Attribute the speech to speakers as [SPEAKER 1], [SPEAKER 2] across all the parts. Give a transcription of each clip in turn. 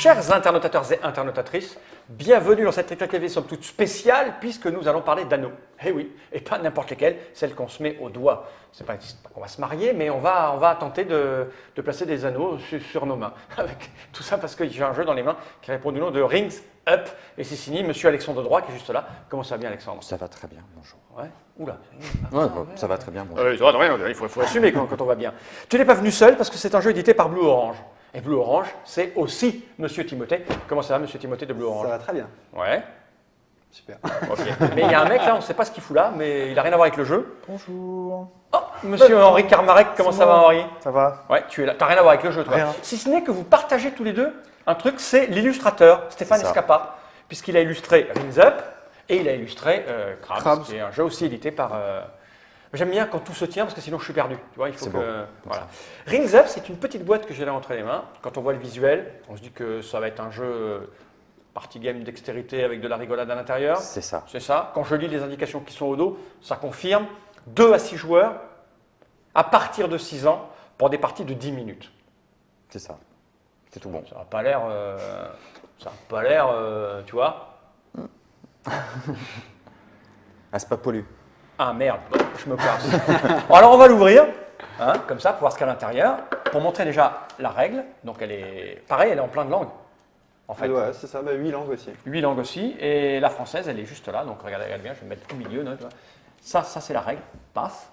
[SPEAKER 1] Chers internautateurs et internautatrices, bienvenue dans cette TrickTrack somme toute spéciale puisque nous allons parler d'anneaux. Eh oui, et pas n'importe lesquels, celles qu'on se met au doigt. C'est pas qu'on va se marier, mais on va tenter de placer des anneaux sur nos mains. Avec tout ça parce que j'ai un jeu dans les mains qui répond du nom de Rings Up et c'est signé Monsieur Alexandre Droit qui est juste là. Comment ça va bien, Alexandre?
[SPEAKER 2] Ça va très bien, bonjour.
[SPEAKER 1] Ouais. Oula.
[SPEAKER 2] Ouais, ça va très bien, bonjour.
[SPEAKER 1] Il faut assumer quand on va bien. Tu n'es pas venu seul parce que c'est un jeu édité par Blue Orange. Et Blue Orange, c'est aussi Monsieur Timothée. Comment ça va, Monsieur Timothée de Blue Orange?
[SPEAKER 3] Ça va très bien.
[SPEAKER 1] Ouais.
[SPEAKER 3] Super.
[SPEAKER 1] Okay. Mais il y a un mec là, on ne sait pas ce qu'il fout là, mais il n'a rien à voir avec le jeu.
[SPEAKER 3] Bonjour.
[SPEAKER 1] Oh, Monsieur Henri Carmarek, comment ça va, Henri?
[SPEAKER 3] Ça va.
[SPEAKER 1] Ouais, tu es là. Tu n'as rien à voir avec le jeu, toi.
[SPEAKER 3] Rien.
[SPEAKER 1] Si ce n'est que vous partagez tous les deux un truc, c'est l'illustrateur, Stéphane Escapa, puisqu'il a illustré Rings Up et il a illustré Crabs, qui est un jeu aussi édité par. J'aime bien quand tout se tient parce que sinon je suis perdu. Tu vois, il faut que.
[SPEAKER 2] Beau.
[SPEAKER 1] Voilà. Rings Up, c'est une petite boîte que j'ai là entre les mains. Quand on voit le visuel, on se dit que ça va être un jeu party game dextérité avec de la rigolade à l'intérieur.
[SPEAKER 2] C'est ça.
[SPEAKER 1] C'est ça. Quand je lis les indications qui sont au dos, ça confirme 2 à 6 joueurs à partir de 6 ans pour des parties de 10 minutes.
[SPEAKER 2] C'est ça. C'est tout bon.
[SPEAKER 1] Ça n'a pas l'air. Tu vois.
[SPEAKER 2] Ah, c'est pas pollu.
[SPEAKER 1] Ah merde, je me casse. Bon, alors on va l'ouvrir, hein, comme ça, pour voir ce qu'il y a à l'intérieur, pour montrer déjà la règle. Donc elle est, pareil, elle est en plein de langues. En fait.
[SPEAKER 3] Ouais, c'est ça, 8 langues aussi.
[SPEAKER 1] 8 langues aussi, et la française, elle est juste là. Donc regardez bien, je vais me mettre au milieu. Là, tu vois. Ça c'est la règle. Paf.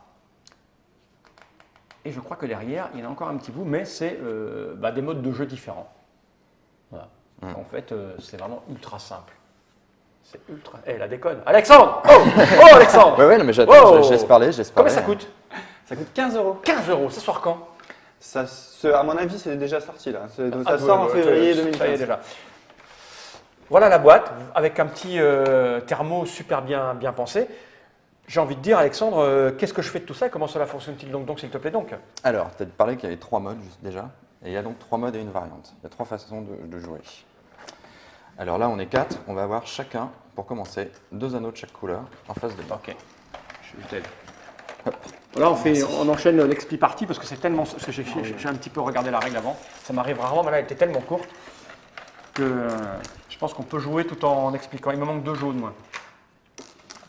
[SPEAKER 1] Et je crois que derrière, il y en a encore un petit bout, mais c'est des modes de jeu différents. Voilà. En fait, c'est vraiment ultra simple. C'est ultra. Eh, la déconne. Alexandre! Oh, Alexandre!
[SPEAKER 2] Ouais, non, mais j'attends, je laisse parler,
[SPEAKER 1] Combien ça coûte?
[SPEAKER 3] Ça coûte 15 €.
[SPEAKER 1] 15 €, ça sort quand?
[SPEAKER 3] Ça, à mon avis, c'est déjà sorti là. Ça sort en février 2015.
[SPEAKER 1] Ça y est déjà. Voilà la boîte, avec un petit thermo super bien pensé. J'ai envie de dire, Alexandre, qu'est-ce que je fais de tout ça et comment cela fonctionne-t-il donc, s'il te plaît donc?
[SPEAKER 2] Alors, tu as parlé qu'il y avait 3 modes juste déjà, et il y a donc 3 modes et une variante. Il y a 3 façons de jouer. Alors là, on est 4, on va avoir chacun, pour commencer, 2 anneaux de chaque couleur en face de nous.
[SPEAKER 1] Ok, je t'aide. Là, on enchaîne l'expli partie parce que c'est tellement. Parce que j'ai un petit peu regardé la règle avant. Ça m'arrive rarement, mais là, elle était tellement courte que je pense qu'on peut jouer tout en expliquant. Il me manque 2 jaunes, moi.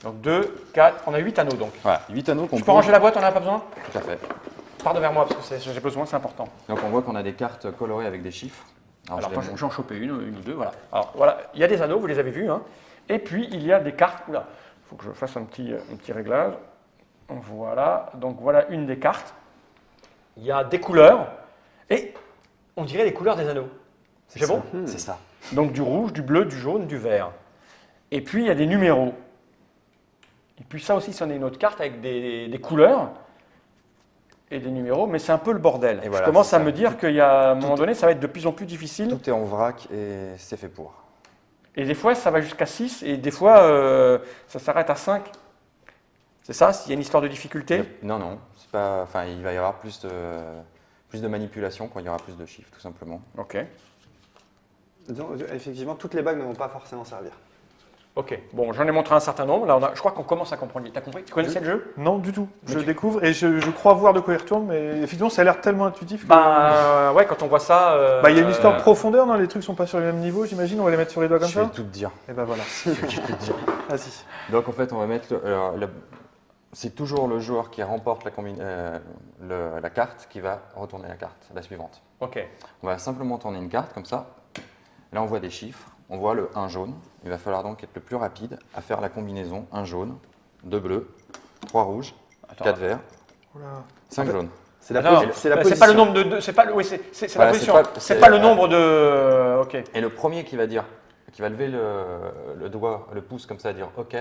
[SPEAKER 1] Donc 2, 4, on a 8 anneaux donc.
[SPEAKER 2] Voilà, 8 anneaux qu'on
[SPEAKER 1] Tu peux ranger la boîte, on n'en a pas besoin?
[SPEAKER 2] Tout à fait.
[SPEAKER 1] Pars devant moi parce que j'ai besoin, c'est important.
[SPEAKER 2] Donc on voit qu'on a des cartes colorées avec des chiffres.
[SPEAKER 1] Alors j'en chopais une ou deux, voilà. Alors voilà, il y a des anneaux, vous les avez vus, hein. Et puis il y a des cartes. Oula, il faut que je fasse un petit réglage. Voilà, donc voilà une des cartes. Il y a des couleurs et on dirait les couleurs des anneaux. C'est bon?
[SPEAKER 2] C'est ça.
[SPEAKER 1] Donc du rouge, du bleu, du jaune, du vert. Et puis il y a des numéros. Et puis ça aussi, c'en est une autre carte avec des couleurs et des numéros, mais c'est un peu le bordel.
[SPEAKER 2] Et voilà,
[SPEAKER 1] je commence à me dire qu'à un moment donné, ça va être de plus en plus difficile.
[SPEAKER 2] Tout est en vrac et c'est fait pour.
[SPEAKER 1] Et des fois, ça va jusqu'à 6 et des fois, ça s'arrête à 5. C'est ça? S'il y a une histoire de difficulté?
[SPEAKER 2] Non, c'est pas. Enfin, il va y avoir plus de manipulation quand il y aura plus de chiffres, tout simplement.
[SPEAKER 1] Ok.
[SPEAKER 3] Disons, effectivement, toutes les bagues ne vont pas forcément servir.
[SPEAKER 1] Ok, bon, j'en ai montré un certain nombre. Là, je crois qu'on commence à comprendre. T'as compris? Tu connaissais le jeu?
[SPEAKER 4] Non, du tout.
[SPEAKER 1] Mais
[SPEAKER 4] Je découvre et je crois voir de quoi il retourne, mais effectivement, ça a l'air tellement intuitif que.
[SPEAKER 1] Ouais, quand on voit ça.
[SPEAKER 4] Il y a une histoire de profondeur, non? Les trucs sont pas sur le même niveau, j'imagine. On va les mettre sur les doigts comme
[SPEAKER 2] Je vais
[SPEAKER 4] ça.
[SPEAKER 2] tout te dire.
[SPEAKER 4] Et ben voilà.
[SPEAKER 2] Je vais tout te dire.
[SPEAKER 4] Vas-y.
[SPEAKER 2] Donc en fait, on va mettre. C'est toujours le joueur qui remporte la carte qui va retourner la carte, la suivante.
[SPEAKER 1] Ok.
[SPEAKER 2] On va simplement tourner une carte comme ça. Là, on voit des chiffres. On voit le 1 jaune. Il va falloir donc être le plus rapide à faire la combinaison 1 jaune, 2 bleus, 3 rouges, 4 verts, 5 jaunes.
[SPEAKER 3] C'est la,
[SPEAKER 1] Non,
[SPEAKER 3] c'est la
[SPEAKER 1] c'est
[SPEAKER 3] position.
[SPEAKER 1] pas le nombre de. C'est pas, oui, c'est la
[SPEAKER 2] Voilà,
[SPEAKER 1] position.
[SPEAKER 2] c'est
[SPEAKER 1] C'est
[SPEAKER 2] pas-
[SPEAKER 1] pas le nombre de. Ok.
[SPEAKER 2] Et le premier qui va lever le doigt, le pouce comme ça, dire OK,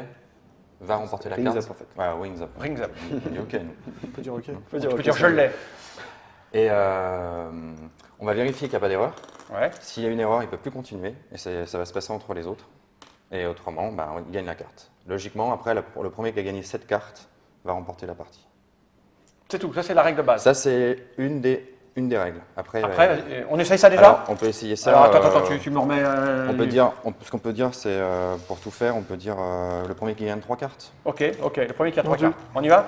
[SPEAKER 2] va remporter la
[SPEAKER 3] Rings
[SPEAKER 2] carte.
[SPEAKER 3] up, en fait.
[SPEAKER 2] Voilà, wings up.
[SPEAKER 1] Rings up.
[SPEAKER 2] On dit OK, nous.
[SPEAKER 4] On peut dire OK.
[SPEAKER 3] Faut dire,
[SPEAKER 1] Tu peux
[SPEAKER 3] ok,
[SPEAKER 1] dire
[SPEAKER 3] ça
[SPEAKER 1] je
[SPEAKER 3] va.
[SPEAKER 1] l'ai.
[SPEAKER 2] Et on va vérifier qu'il n'y a pas d'erreur.
[SPEAKER 1] Ouais.
[SPEAKER 2] S'il y a une erreur, il ne peut plus continuer et ça va se passer entre les autres. Et autrement, il gagne la carte. Logiquement, après, le premier qui a gagné 7 cartes va remporter la partie.
[SPEAKER 1] C'est tout, ça c'est la règle de base.
[SPEAKER 2] Ça, c'est une des règles. Après,
[SPEAKER 1] On essaye ça déjà?
[SPEAKER 2] alors, on peut essayer ça.
[SPEAKER 1] Alors attends, tu me remets.
[SPEAKER 2] Ce qu'on peut dire, c'est pour tout faire, on peut dire le premier qui gagne 3 cartes.
[SPEAKER 1] Ok, le premier qui a 3
[SPEAKER 4] Mon Dieu.
[SPEAKER 1] cartes. On y va?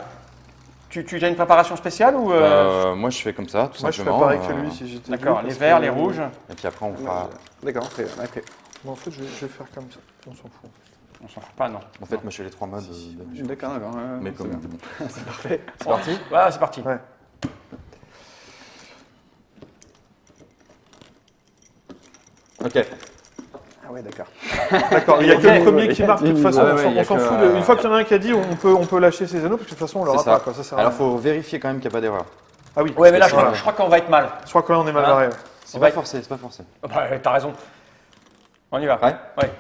[SPEAKER 1] Tu as une préparation spéciale ou
[SPEAKER 2] Moi, je fais comme ça, tout
[SPEAKER 4] Moi, je ferais
[SPEAKER 2] simplement.
[SPEAKER 4] pareil que lui si j'étais.
[SPEAKER 1] D'accord,
[SPEAKER 4] lui,
[SPEAKER 1] les
[SPEAKER 4] parce
[SPEAKER 1] verts,
[SPEAKER 4] que-
[SPEAKER 1] les rouges.
[SPEAKER 2] Et puis après, on fera.
[SPEAKER 3] D'accord, ok.
[SPEAKER 4] Bon, en fait, je vais faire comme ça. On s'en fout.
[SPEAKER 1] On s'en fout pas, non.
[SPEAKER 2] En fait, moi, je fais les 3 modes.
[SPEAKER 3] D'accord.
[SPEAKER 2] Mais comme.
[SPEAKER 3] C'est parfait.
[SPEAKER 2] C'est parti.
[SPEAKER 1] Ouais, c'est parti.
[SPEAKER 4] Ouais.
[SPEAKER 2] Ok.
[SPEAKER 3] Ah ouais, d'accord.
[SPEAKER 4] D'accord, il n'y a que
[SPEAKER 1] Ok.
[SPEAKER 4] le premier qui marque. De toute façon,
[SPEAKER 2] Ah ouais,
[SPEAKER 4] on
[SPEAKER 2] il y a
[SPEAKER 4] s'en
[SPEAKER 2] que-
[SPEAKER 4] fout. Une fois qu'il y en a un qui a dit, on peut lâcher ses anneaux, parce que de toute façon, on l'aura
[SPEAKER 2] C'est ça.
[SPEAKER 4] pas. Quoi. Ça sert à
[SPEAKER 2] Alors,
[SPEAKER 4] rien.
[SPEAKER 2] faut vérifier quand même qu'il n'y a pas d'erreur.
[SPEAKER 4] Ah oui.
[SPEAKER 1] Ouais, mais là, je
[SPEAKER 4] Voilà.
[SPEAKER 1] crois qu'on va être mal.
[SPEAKER 4] Je crois que là, on est mal
[SPEAKER 1] Hein
[SPEAKER 4] barré. Ouais.
[SPEAKER 2] C'est
[SPEAKER 1] Ouais.
[SPEAKER 2] pas forcé, c'est pas forcé.
[SPEAKER 1] Oh, bah, t'as raison. On y va.
[SPEAKER 2] Ouais.
[SPEAKER 1] Ouais.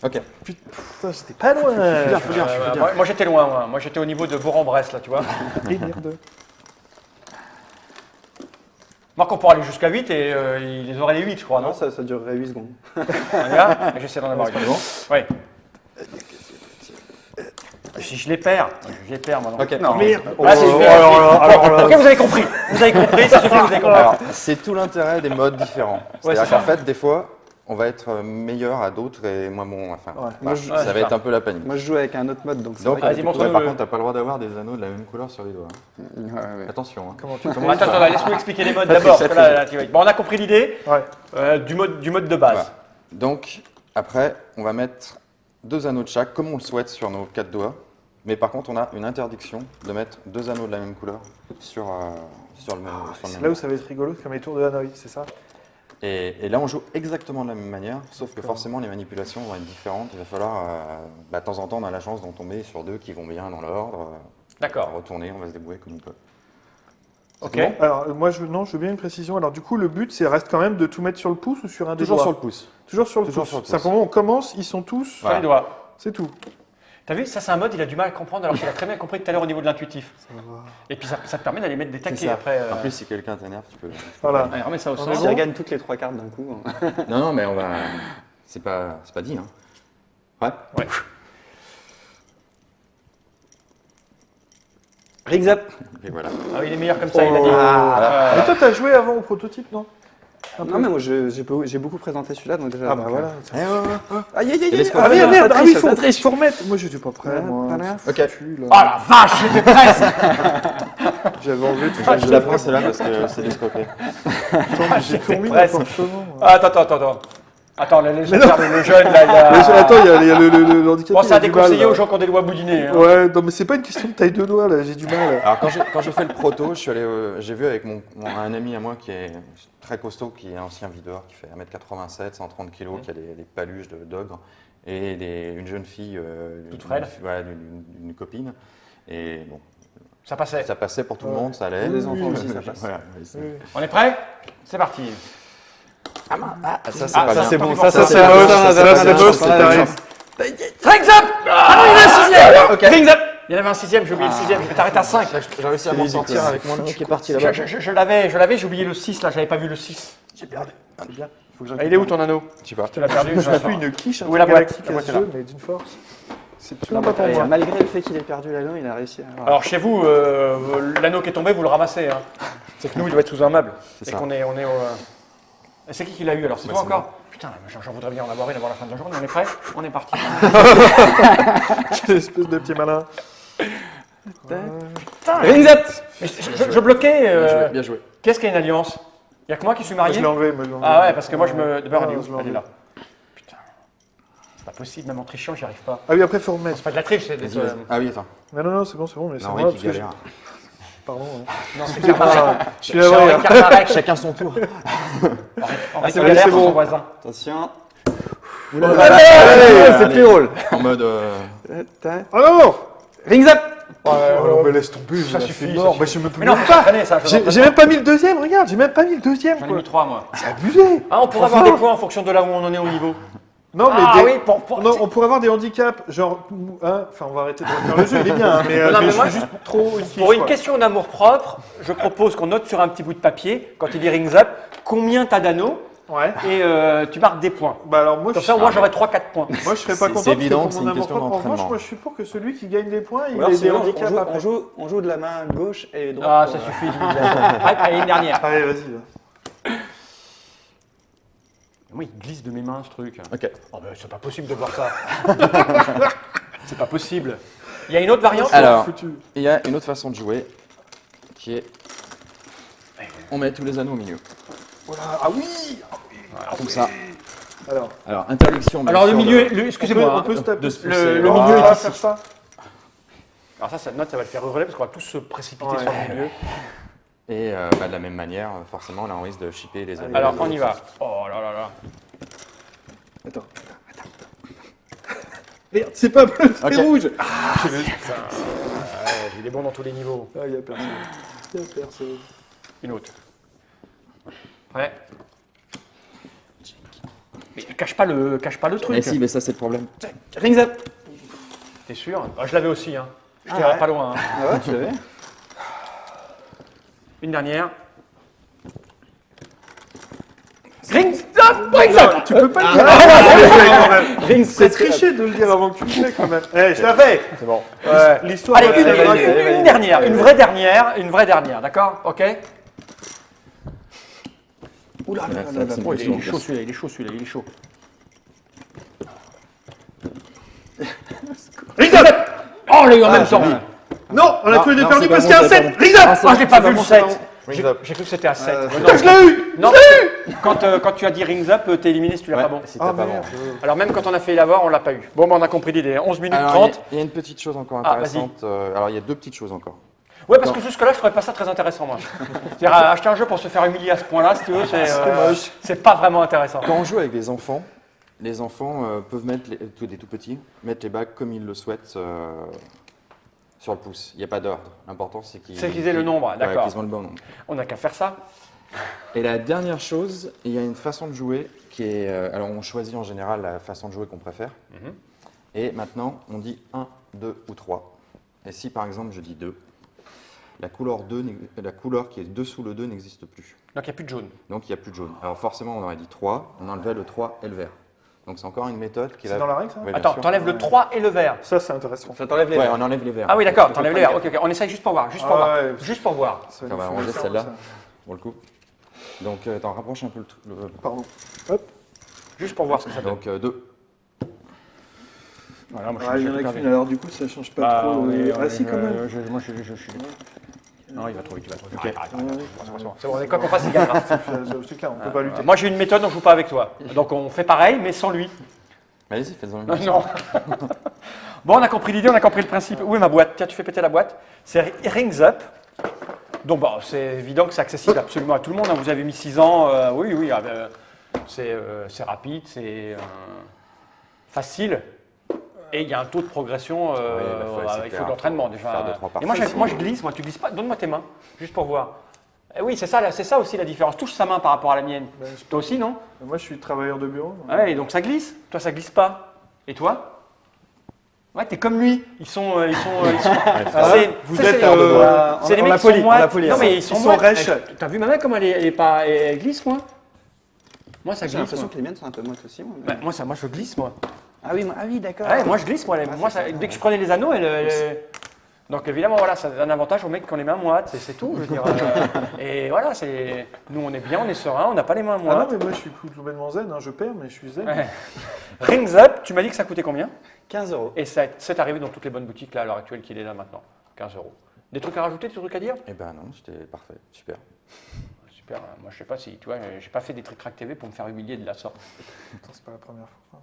[SPEAKER 2] Ok.
[SPEAKER 4] Putain, c'était pas loin.
[SPEAKER 2] Faut bien.
[SPEAKER 1] Moi, j'étais loin, moi. Moi, j'étais au niveau de Bourg-en-Bresse, là, tu vois.
[SPEAKER 4] Et merde.
[SPEAKER 1] Marc, on pourra aller jusqu'à 8 et ils auraient les 8, je crois, non
[SPEAKER 3] Non, ça durerait 8 secondes.
[SPEAKER 1] On y va. J'essaie d'en avoir une. Oui. Si je les perds, moi. Non.
[SPEAKER 2] Ok.
[SPEAKER 3] Non,
[SPEAKER 4] Merde.
[SPEAKER 1] Ah, c'est super.
[SPEAKER 4] alors là.
[SPEAKER 1] Ok, vous avez compris. Vous avez compris, ça suffit, vous avez compris.
[SPEAKER 2] Alors, c'est tout l'intérêt des modes différents.
[SPEAKER 1] Ouais,
[SPEAKER 2] C'est-à-dire
[SPEAKER 1] c'est
[SPEAKER 2] qu'en
[SPEAKER 1] ça.
[SPEAKER 2] fait, des fois, on va être meilleur à d'autres et moins bon. Enfin,
[SPEAKER 4] Ouais.
[SPEAKER 3] Moi, je,
[SPEAKER 2] ça
[SPEAKER 1] c'est
[SPEAKER 2] va
[SPEAKER 1] ça.
[SPEAKER 2] être un peu la panique.
[SPEAKER 3] moi, je joue avec un autre mode, donc c'est
[SPEAKER 2] Donc,
[SPEAKER 3] vrai
[SPEAKER 1] Vas-y,
[SPEAKER 2] du coup,
[SPEAKER 1] montre-nous
[SPEAKER 2] par
[SPEAKER 1] le-
[SPEAKER 2] contre, t'as pas le droit d'avoir des anneaux de la même couleur sur les doigts. Hein.
[SPEAKER 3] que- ouais.
[SPEAKER 2] Attention. Hein.
[SPEAKER 4] Comment tu
[SPEAKER 1] Attends, laisse-moi expliquer les modes d'abord. parce que là, tu vois. Bon, on a compris l'idée
[SPEAKER 4] Ouais.
[SPEAKER 1] du mode de base.
[SPEAKER 2] Voilà. Donc, après, on va mettre 2 anneaux de chaque, comme on le souhaite sur nos 4 doigts. Mais par contre, on a une interdiction de mettre 2 anneaux de la même couleur sur le même. sur le
[SPEAKER 4] C'est
[SPEAKER 2] même
[SPEAKER 4] là où
[SPEAKER 2] doigt.
[SPEAKER 4] ça va être rigolo, comme les tours de Hanoï, c'est ça?
[SPEAKER 2] Et là, on joue exactement de la même manière, sauf que forcément, les manipulations vont être différentes. Il va falloir, de temps en temps, on a la chance d'en tomber sur 2 qui vont bien dans l'ordre. On va
[SPEAKER 1] D'accord.
[SPEAKER 2] retourner, on va se débrouiller comme on peut.
[SPEAKER 1] Ok.
[SPEAKER 2] bon
[SPEAKER 4] Alors, moi, je veux bien une précision. Alors, du coup, le but, c'est reste quand même de tout mettre sur le pouce ou sur un des
[SPEAKER 2] Toujours
[SPEAKER 4] doigts?
[SPEAKER 2] sur le pouce.
[SPEAKER 4] Toujours sur le
[SPEAKER 2] Toujours
[SPEAKER 4] pouce.
[SPEAKER 2] sur le pouce.
[SPEAKER 4] Simplement, on commence, ils sont tous.
[SPEAKER 1] Sur les doigts.
[SPEAKER 4] C'est tout.
[SPEAKER 1] T'as vu, ça c'est un mode, il a du mal à comprendre alors qu'il a très bien compris tout à l'heure au niveau de l'intuitif. Et puis ça te permet d'aller mettre des
[SPEAKER 2] C'est
[SPEAKER 1] taquets
[SPEAKER 2] ça.
[SPEAKER 1] après.
[SPEAKER 2] En plus, si quelqu'un t'énerve, tu peux.
[SPEAKER 4] Voilà.
[SPEAKER 1] Allez, remets ça au
[SPEAKER 4] On
[SPEAKER 1] sol.
[SPEAKER 4] est
[SPEAKER 3] Si
[SPEAKER 4] bon.
[SPEAKER 3] regagne toutes les 3 cartes d'un coup. Hein.
[SPEAKER 2] Non, mais on va. C'est pas dit, hein. Ouais.
[SPEAKER 1] Ouais.
[SPEAKER 3] Rings up.
[SPEAKER 2] Et voilà.
[SPEAKER 1] Ah oui, il est meilleur comme ça, il a dit.
[SPEAKER 3] Ah.
[SPEAKER 4] Mais toi, t'as joué avant au prototype, non? Un peu.
[SPEAKER 3] Non, mais moi j'ai beaucoup présenté celui-là, donc déjà.
[SPEAKER 4] Ah bah
[SPEAKER 3] donc,
[SPEAKER 4] voilà.
[SPEAKER 3] Aïe, aïe, aïe,
[SPEAKER 2] Et les
[SPEAKER 3] aïe.
[SPEAKER 2] scores.
[SPEAKER 4] Ah merde, merde,
[SPEAKER 3] ça
[SPEAKER 4] ah oui,
[SPEAKER 3] triche,
[SPEAKER 4] faut
[SPEAKER 3] ça triche.
[SPEAKER 4] faut remettre. Moi, j'étais pas prêt, moi.
[SPEAKER 3] Voilà.
[SPEAKER 4] C'est
[SPEAKER 2] Ok.
[SPEAKER 4] foutu, là.
[SPEAKER 1] Oh la vache, j'étais presque.
[SPEAKER 4] J'avais enlevé tout
[SPEAKER 2] Je la prends celle-là parce que c'est l'escroqué.
[SPEAKER 4] ça. J'ai tout remis
[SPEAKER 1] presque.
[SPEAKER 4] n'importe comment.
[SPEAKER 1] Ah, attends. Attends, laisse faire le jeune là.
[SPEAKER 4] Mais attends, il y a le handicap.
[SPEAKER 1] Bon, c'est à
[SPEAKER 4] il a du mal,
[SPEAKER 1] déconseiller
[SPEAKER 4] là.
[SPEAKER 1] aux gens qui ont des doigts boudinés. hein.
[SPEAKER 4] Ouais, non, mais c'est pas une question de taille de doigt, là. J'ai du mal.
[SPEAKER 2] Alors quand j'ai fait le proto, je suis allé, j'ai vu avec un ami à moi qui est très costaud, qui est ancien videur, qui fait 1m87, 130 kg, qui a des paluches d'ogre, et une jeune fille,
[SPEAKER 1] Toute frêle.
[SPEAKER 2] voilà, une copine. Et bon,
[SPEAKER 1] Ça passait.
[SPEAKER 2] ça passait pour tout le monde, ça allait.
[SPEAKER 3] Pour les enfants aussi, ça passe.
[SPEAKER 2] Voilà, c'est-
[SPEAKER 1] On est prêt? C'est parti.
[SPEAKER 2] ça c'est
[SPEAKER 1] Ah,
[SPEAKER 2] pas
[SPEAKER 1] ça,
[SPEAKER 2] bien.
[SPEAKER 1] c'est
[SPEAKER 3] bon,
[SPEAKER 4] Ça, c'est
[SPEAKER 3] c'est
[SPEAKER 4] moche.
[SPEAKER 3] ça,
[SPEAKER 4] Ça, c'est moche,
[SPEAKER 3] ça,
[SPEAKER 4] c'est terrible.
[SPEAKER 1] Rings up! Ah non, il y en a un sixième!
[SPEAKER 2] Ok.
[SPEAKER 1] Rings up! Il y en avait un sixième, j'ai oublié le sixième, je vais t'arrêter à 5.
[SPEAKER 2] J'ai réussi à m'en sortir avec mon ami qui est parti là-bas.
[SPEAKER 1] Je l'avais, j'ai oublié le 6 là, j'avais pas vu le 6.
[SPEAKER 2] J'ai perdu. C'est bien. Faut que
[SPEAKER 1] Ah, il est où ton anneau?
[SPEAKER 2] Je sais pas.
[SPEAKER 1] Tu l'as perdu?
[SPEAKER 4] Je suis une quiche
[SPEAKER 1] Où est la boîte?
[SPEAKER 4] intergalactique
[SPEAKER 1] La
[SPEAKER 4] à
[SPEAKER 1] boîte
[SPEAKER 4] ce
[SPEAKER 1] est là.
[SPEAKER 4] jeu, mais d'une force. C'est absolument pas pour
[SPEAKER 3] Et
[SPEAKER 4] moi.
[SPEAKER 3] malgré le fait qu'il ait perdu l'anneau, il a réussi à avoir.
[SPEAKER 1] Alors chez vous, l'anneau qui est tombé, vous le ramassez. Hein. C'est que nous, il doit être sous un meuble.
[SPEAKER 2] C'est
[SPEAKER 1] Et
[SPEAKER 2] ça.
[SPEAKER 1] qu'on est au. Et c'est qui l'a eu alors? C'est
[SPEAKER 2] Bah,
[SPEAKER 1] toi
[SPEAKER 2] c'est
[SPEAKER 1] encore? Putain, j'en voudrais bien en avoir une avant la fin de la journée. On est prêt? On est parti.
[SPEAKER 4] Quelle espèce de petit malin.
[SPEAKER 3] Rings up.
[SPEAKER 1] Mais je bloquais.
[SPEAKER 2] Bien joué, bien joué.
[SPEAKER 1] Qu'est-ce qu'il y a une alliance? Il y a que moi qui suis
[SPEAKER 4] Moi,
[SPEAKER 1] marié?
[SPEAKER 4] je l'ai enlevé. moi, je l'ai enlevé.
[SPEAKER 1] Ah ouais, parce que moi je me. D'abord, elle est
[SPEAKER 4] Ah,
[SPEAKER 1] où?
[SPEAKER 4] je l'ai
[SPEAKER 1] Elle est
[SPEAKER 4] enlevé.
[SPEAKER 1] là. Putain. C'est pas possible, même en trichant, j'y arrive pas.
[SPEAKER 4] Ah oui, après, faut remettre.
[SPEAKER 1] C'est pas de la triche, c'est des.
[SPEAKER 2] Vas-y, vas-y. Ah oui, attends.
[SPEAKER 4] Non, c'est bon, mais c'est
[SPEAKER 2] Henri
[SPEAKER 4] moi.
[SPEAKER 2] qui
[SPEAKER 4] parce que
[SPEAKER 2] galère.
[SPEAKER 4] Pardon. hein.
[SPEAKER 1] Non, c'est
[SPEAKER 4] Je suis pas- je suis là, ouais.
[SPEAKER 1] Henri Carnarec.
[SPEAKER 2] Chacun son tour.
[SPEAKER 1] Henri
[SPEAKER 4] c'est
[SPEAKER 1] Galère,
[SPEAKER 4] bon, c'est
[SPEAKER 1] son
[SPEAKER 4] bon.
[SPEAKER 1] voisin.
[SPEAKER 3] Attention.
[SPEAKER 2] Allez,
[SPEAKER 3] c'est plus drôle.
[SPEAKER 2] En mode.
[SPEAKER 4] Ah non!
[SPEAKER 3] Rings up.
[SPEAKER 4] Oh, mais laisse tomber,
[SPEAKER 1] Ça
[SPEAKER 4] là,
[SPEAKER 1] suffit,
[SPEAKER 4] c'est
[SPEAKER 1] ça
[SPEAKER 4] mort.
[SPEAKER 1] suffit.
[SPEAKER 4] Bah, je me peux
[SPEAKER 1] Mais non,
[SPEAKER 4] même
[SPEAKER 1] faut
[SPEAKER 4] pas.
[SPEAKER 1] s'entraîner, ça.
[SPEAKER 4] J'ai même pas mis le deuxième, regarde, j'ai même pas mis le deuxième.
[SPEAKER 1] J'en ai
[SPEAKER 4] quoi.
[SPEAKER 1] mis 3 moi.
[SPEAKER 4] C'est abusé.
[SPEAKER 1] Ah, on pourrait avoir des points en fonction de là où on en est au niveau.
[SPEAKER 4] Non, mais
[SPEAKER 1] Ah
[SPEAKER 4] des-
[SPEAKER 1] oui,
[SPEAKER 4] non, on pourrait avoir des handicaps, genre, hein, enfin, on va arrêter de refaire le jeu, il est bien, hein, mais,
[SPEAKER 1] Non, mais
[SPEAKER 4] je
[SPEAKER 1] moi,
[SPEAKER 4] suis juste trop une quiche,
[SPEAKER 1] Pour une
[SPEAKER 4] quoi.
[SPEAKER 1] question d'amour propre, je propose qu'on note sur un petit bout de papier, quand il dit rings up, combien t'as d'anneaux
[SPEAKER 4] Ouais.
[SPEAKER 1] et tu marques des points.
[SPEAKER 4] Bah alors moi,
[SPEAKER 1] Comme
[SPEAKER 4] je,
[SPEAKER 1] ça, moi j'aurais 3-4 points.
[SPEAKER 4] moi, je serais pas
[SPEAKER 2] C'est
[SPEAKER 4] content parce
[SPEAKER 2] évident
[SPEAKER 4] que
[SPEAKER 2] que
[SPEAKER 4] pour
[SPEAKER 2] c'est
[SPEAKER 4] mon
[SPEAKER 2] une question
[SPEAKER 4] amour propre, en revanche,
[SPEAKER 2] d'entraînement.
[SPEAKER 4] moi, je suis pour que celui qui gagne les points, il
[SPEAKER 3] Ou alors,
[SPEAKER 4] ait des
[SPEAKER 3] sinon,
[SPEAKER 4] handicaps après.
[SPEAKER 3] on joue de la main gauche et droite.
[SPEAKER 1] Ah,
[SPEAKER 3] pour,
[SPEAKER 1] ça suffit. Allez, une dernière.
[SPEAKER 4] Allez, vas-y. va.
[SPEAKER 1] Moi, il glisse de mes mains ce truc.
[SPEAKER 2] Ok.
[SPEAKER 1] Oh, ben, c'est pas possible de voir ça. C'est pas possible. Il y a une autre variante
[SPEAKER 2] Alors,
[SPEAKER 4] Foutu.
[SPEAKER 2] il y a une autre façon de jouer qui est on met tous les anneaux au milieu.
[SPEAKER 4] Voilà. Ah oui.
[SPEAKER 2] Comme ça.
[SPEAKER 4] Alors,
[SPEAKER 2] Alors, interdiction. bien
[SPEAKER 1] Alors, le
[SPEAKER 2] sûr,
[SPEAKER 1] milieu,
[SPEAKER 2] de-
[SPEAKER 1] excusez-moi.
[SPEAKER 4] on peut se taper.
[SPEAKER 2] de se
[SPEAKER 1] le
[SPEAKER 2] pousser.
[SPEAKER 1] milieu
[SPEAKER 4] Ah,
[SPEAKER 1] est
[SPEAKER 4] on va
[SPEAKER 1] ici.
[SPEAKER 4] faire ça.
[SPEAKER 1] Alors ça note, ça va le faire hurler parce qu'on va tous se précipiter
[SPEAKER 4] Ouais.
[SPEAKER 1] sur le milieu.
[SPEAKER 2] Et de la même manière, forcément, là, on risque de chipper les anneaux.
[SPEAKER 1] Alors, on y va. Oh là là là.
[SPEAKER 4] Attends. Merde, c'est pas bleu, c'est
[SPEAKER 2] Ok.
[SPEAKER 4] rouge.
[SPEAKER 1] Ouais, il est bon dans tous les niveaux.
[SPEAKER 4] Ah, il y a personne. Il y a personne.
[SPEAKER 1] Une autre. Prêt. Mais cache pas le truc.
[SPEAKER 2] Eh si, mais ça, c'est le problème.
[SPEAKER 1] Rings up. T'es sûr? Je l'avais aussi. Hein. J'étais
[SPEAKER 3] Ah ouais.
[SPEAKER 1] pas loin. Hein.
[SPEAKER 3] Ah ouais, tu l'avais?
[SPEAKER 1] Une dernière. Rings up! Rings up!
[SPEAKER 4] Tu peux pas le dire.
[SPEAKER 1] Rings,
[SPEAKER 4] C'est triché de le dire avant que tu le fais quand même. Eh, je l'ai fait.
[SPEAKER 1] C'est bon.
[SPEAKER 4] L'histoire.
[SPEAKER 1] Allez,
[SPEAKER 4] va te faire
[SPEAKER 1] une dernière. Une vraie dernière. D'accord? Ok?
[SPEAKER 4] Oula, là,
[SPEAKER 2] Ouais,
[SPEAKER 4] là,
[SPEAKER 2] ça,
[SPEAKER 4] là, là.
[SPEAKER 2] c'est
[SPEAKER 1] Oh,
[SPEAKER 2] une
[SPEAKER 1] il est
[SPEAKER 2] question.
[SPEAKER 1] chaud celui-là, il est chaud celui-là, il est chaud. Rings up! Oh, on l'a eu en même temps.
[SPEAKER 4] Non, on a tous les deux
[SPEAKER 2] non,
[SPEAKER 4] perdu
[SPEAKER 2] c'est
[SPEAKER 4] parce
[SPEAKER 2] pas
[SPEAKER 4] qu'il y a un
[SPEAKER 2] bon,
[SPEAKER 4] 7.
[SPEAKER 2] c'est pas
[SPEAKER 4] Rings up.
[SPEAKER 1] Ah, je l'ai pas vu le
[SPEAKER 3] bon,
[SPEAKER 1] 7.
[SPEAKER 3] c'est bon.
[SPEAKER 1] J'ai
[SPEAKER 3] Rings up.
[SPEAKER 1] cru que c'était à 7.
[SPEAKER 4] Putain, je l'ai eu.
[SPEAKER 1] Non, quand tu as dit rings up, t'es éliminé si tu l'as
[SPEAKER 2] Ouais,
[SPEAKER 1] pas bon.
[SPEAKER 2] si
[SPEAKER 4] Ah
[SPEAKER 2] t'as pas bon.
[SPEAKER 4] merde.
[SPEAKER 1] Alors même quand on a fait l'avoir, on l'a pas eu. Bon, bah, on a compris l'idée. 11 minutes
[SPEAKER 2] Alors,
[SPEAKER 1] 30.
[SPEAKER 2] il y a une petite chose encore
[SPEAKER 1] Ah,
[SPEAKER 2] intéressante. Alors, il y a deux petites choses encore.
[SPEAKER 1] Ouais, parce que jusque-là, je trouvais pas ça très intéressant, moi. C'est-à-dire, acheter un jeu pour se faire humilier à ce point-là, si tu veux, c'est pas vraiment intéressant.
[SPEAKER 2] Quand on joue avec des enfants, les enfants peuvent mettre, des tout petits, mettre les bagues comme ils le souhaitent sur le pouce. Il n'y a pas d'ordre. L'important, c'est qu'ils
[SPEAKER 1] aient le nombre, d'accord.
[SPEAKER 2] qu'ils ont le bon nombre.
[SPEAKER 1] On n'a qu'à faire ça.
[SPEAKER 2] Et la dernière chose, il y a une façon de jouer qui est... alors, on choisit en général la façon de jouer qu'on préfère. Et maintenant, on dit 1, 2 ou 3. Et si, par exemple, je dis 2, la couleur qui est dessous le 2 n'existe plus.
[SPEAKER 1] Donc il n'y a plus de jaune.
[SPEAKER 2] Donc, il n'y a plus de jaune. Alors, forcément, on aurait dit 3, on enlevait le 3 et le vert. Donc, c'est encore une méthode qui va...
[SPEAKER 4] C'est dans la règle, ça?
[SPEAKER 2] Ouais, bien
[SPEAKER 1] Attends,
[SPEAKER 2] sûr.
[SPEAKER 1] t'enlèves le 3 et le vert.
[SPEAKER 4] Ça, c'est intéressant.
[SPEAKER 3] Ça t'enlève les
[SPEAKER 2] Ouais,
[SPEAKER 3] verres.
[SPEAKER 2] on enlève les verts.
[SPEAKER 1] Ah oui, d'accord,
[SPEAKER 2] Tu
[SPEAKER 1] t'enlèves
[SPEAKER 2] peux
[SPEAKER 1] les
[SPEAKER 2] pas
[SPEAKER 1] verts. Ok, on essaye juste pour voir, juste pour
[SPEAKER 4] Ah
[SPEAKER 1] voir.
[SPEAKER 4] ouais.
[SPEAKER 1] Juste pour voir.
[SPEAKER 4] Ça
[SPEAKER 2] On va
[SPEAKER 4] nous
[SPEAKER 2] ranger
[SPEAKER 4] fout
[SPEAKER 2] celle-là,
[SPEAKER 4] ça.
[SPEAKER 2] pour le coup. Donc, t'en rapproches un peu le...
[SPEAKER 4] Pardon. Hop.
[SPEAKER 1] Juste pour voir ce que ça donne.
[SPEAKER 2] Donc, 2.
[SPEAKER 1] Voilà, moi,
[SPEAKER 4] Ah, il y en a qu'une, alors du coup, ça change pas trop. Ah, si, quand même.
[SPEAKER 1] Moi, je suis. Non, il va trop vite, il va trop vite. Arrête,
[SPEAKER 4] Ouais,
[SPEAKER 1] c'est bon, on est quoi qu'on fasse, il gagnera.
[SPEAKER 4] C'est clair, on peut pas lutter.
[SPEAKER 1] Moi, j'ai une méthode, on joue pas avec toi. Donc, on fait pareil, mais sans lui.
[SPEAKER 2] Allez-y, faites-en une.
[SPEAKER 1] Non. Bon, on a compris l'idée, on a compris le principe. Où est ma boîte? Tiens, tu fais péter la boîte. C'est Rings Up. Donc, bon, c'est évident que c'est accessible absolument à tout le monde. Hein. Vous avez mis 6 ans. Oui. C'est rapide, c'est facile. Et il y a un taux de progression. Il faut de l'entraînement déjà.
[SPEAKER 2] Faire 2-3
[SPEAKER 1] Et moi,
[SPEAKER 2] parties.
[SPEAKER 1] je glisse. Moi, tu glisses pas. Donne-moi tes mains, juste pour voir. Eh oui, c'est ça aussi la différence. Touche sa main par rapport à la mienne. Toi aussi, non?
[SPEAKER 4] Moi, je suis travailleur de bureau.
[SPEAKER 1] Ouais, donc ça glisse. Toi, ça glisse pas. Et toi? Ouais, t'es comme lui. Ils sont.
[SPEAKER 4] Vous êtes à
[SPEAKER 1] C'est les
[SPEAKER 3] on
[SPEAKER 1] mecs
[SPEAKER 3] l'a
[SPEAKER 1] qui sont
[SPEAKER 3] poli, on
[SPEAKER 1] moites.
[SPEAKER 3] l'a poli,
[SPEAKER 1] Non,
[SPEAKER 3] ça.
[SPEAKER 1] mais ils sont
[SPEAKER 4] Ils sont
[SPEAKER 1] moites.
[SPEAKER 4] rêches.
[SPEAKER 1] T'as vu ma main comment elle glisse, moi? Moi, ça
[SPEAKER 3] J'ai
[SPEAKER 1] glisse.
[SPEAKER 3] l'impression
[SPEAKER 1] Moi.
[SPEAKER 3] que les miennes sont un peu moites aussi. Moi, mais-
[SPEAKER 1] Moi, je glisse, moi.
[SPEAKER 3] Ah oui, d'accord.
[SPEAKER 1] Ouais, moi, je glisse, moi. Moi,
[SPEAKER 3] c'est ça.
[SPEAKER 1] dès que je prenais les anneaux, donc évidemment, voilà, ça donne un avantage aux mecs qui ont les mains moites, c'est tout. Je veux dire, et voilà, nous, on est bien, on est serein, on n'a pas les mains
[SPEAKER 4] Ah non,
[SPEAKER 1] moites.
[SPEAKER 4] mais moi, je suis complètement zen. Hein. Je perds, mais je suis zen.
[SPEAKER 1] Ouais. Rings Up, tu m'as dit que ça coûtait combien?
[SPEAKER 3] 15 €.
[SPEAKER 1] Et c'est arrivé dans toutes les bonnes boutiques là, à l'heure actuelle qu'il est là maintenant. 15 €. Des trucs à rajouter, des trucs à dire?
[SPEAKER 2] Eh ben non, c'était parfait, super.
[SPEAKER 1] Super, moi je sais pas si, tu vois, j'ai pas fait des Trick Track TV pour me faire humilier de la sorte.
[SPEAKER 4] Attends, c'est pas la première fois.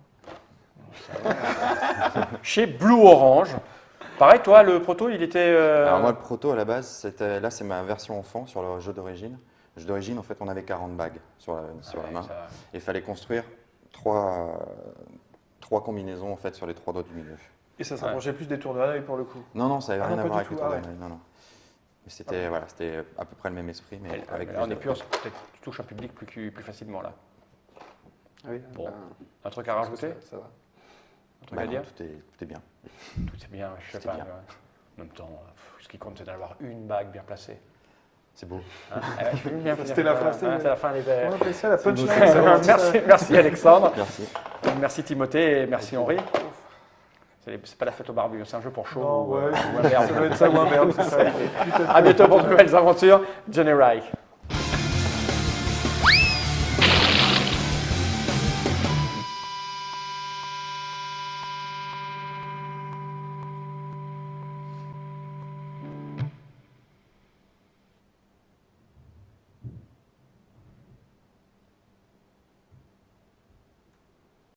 [SPEAKER 1] Chez Blue Orange, pareil, toi, le proto, il était...
[SPEAKER 2] Alors moi, le proto, à la base, là, c'est ma version enfant sur le jeu d'origine. Le jeu d'origine, en fait, on avait 40 bagues sur la main.
[SPEAKER 1] ça-
[SPEAKER 2] Et il fallait construire trois combinaisons, en fait, sur les 3 doigts du milieu.
[SPEAKER 4] Et ça s'approchait plus des tours de l'œil pour le coup.
[SPEAKER 2] Non, ça n'avait
[SPEAKER 4] Ah
[SPEAKER 2] rien
[SPEAKER 4] non,
[SPEAKER 2] à
[SPEAKER 4] pas
[SPEAKER 2] voir
[SPEAKER 4] du
[SPEAKER 2] avec les
[SPEAKER 4] tout,
[SPEAKER 2] tours
[SPEAKER 4] ah ouais.
[SPEAKER 2] d'œil, non. Mais c'était à peu près le même esprit, mais avec
[SPEAKER 1] Là, on est
[SPEAKER 2] des-
[SPEAKER 1] plus, peut-être tu touches un public plus facilement là.
[SPEAKER 3] Ah oui,
[SPEAKER 1] Bon.
[SPEAKER 3] ben,
[SPEAKER 1] Un truc à rajouter?
[SPEAKER 3] ça va.
[SPEAKER 1] Un truc
[SPEAKER 2] Bah
[SPEAKER 1] à
[SPEAKER 2] non,
[SPEAKER 1] dire?
[SPEAKER 2] tout est bien.
[SPEAKER 1] Tout est bien, je sais
[SPEAKER 2] C'était
[SPEAKER 1] pas.
[SPEAKER 2] bien.
[SPEAKER 1] En même temps, ce qui compte, c'est d'avoir une bague bien placée.
[SPEAKER 2] C'est beau.
[SPEAKER 1] Hein? Je vais bien
[SPEAKER 4] C'était la fin,
[SPEAKER 1] c'est la fin des
[SPEAKER 4] On appelle ça la punchline. ça va.
[SPEAKER 1] merci Alexandre,
[SPEAKER 2] Merci.
[SPEAKER 1] merci Timothée et merci Henri. C'est pas la fête au barbu, c'est un jeu pour chaud.
[SPEAKER 4] Non,
[SPEAKER 1] ou
[SPEAKER 4] ouais,
[SPEAKER 1] un merde.
[SPEAKER 4] ça doit être ça ou un merde, c'est ça.
[SPEAKER 1] À bientôt pour de nouvelles aventures. Johnny Reich.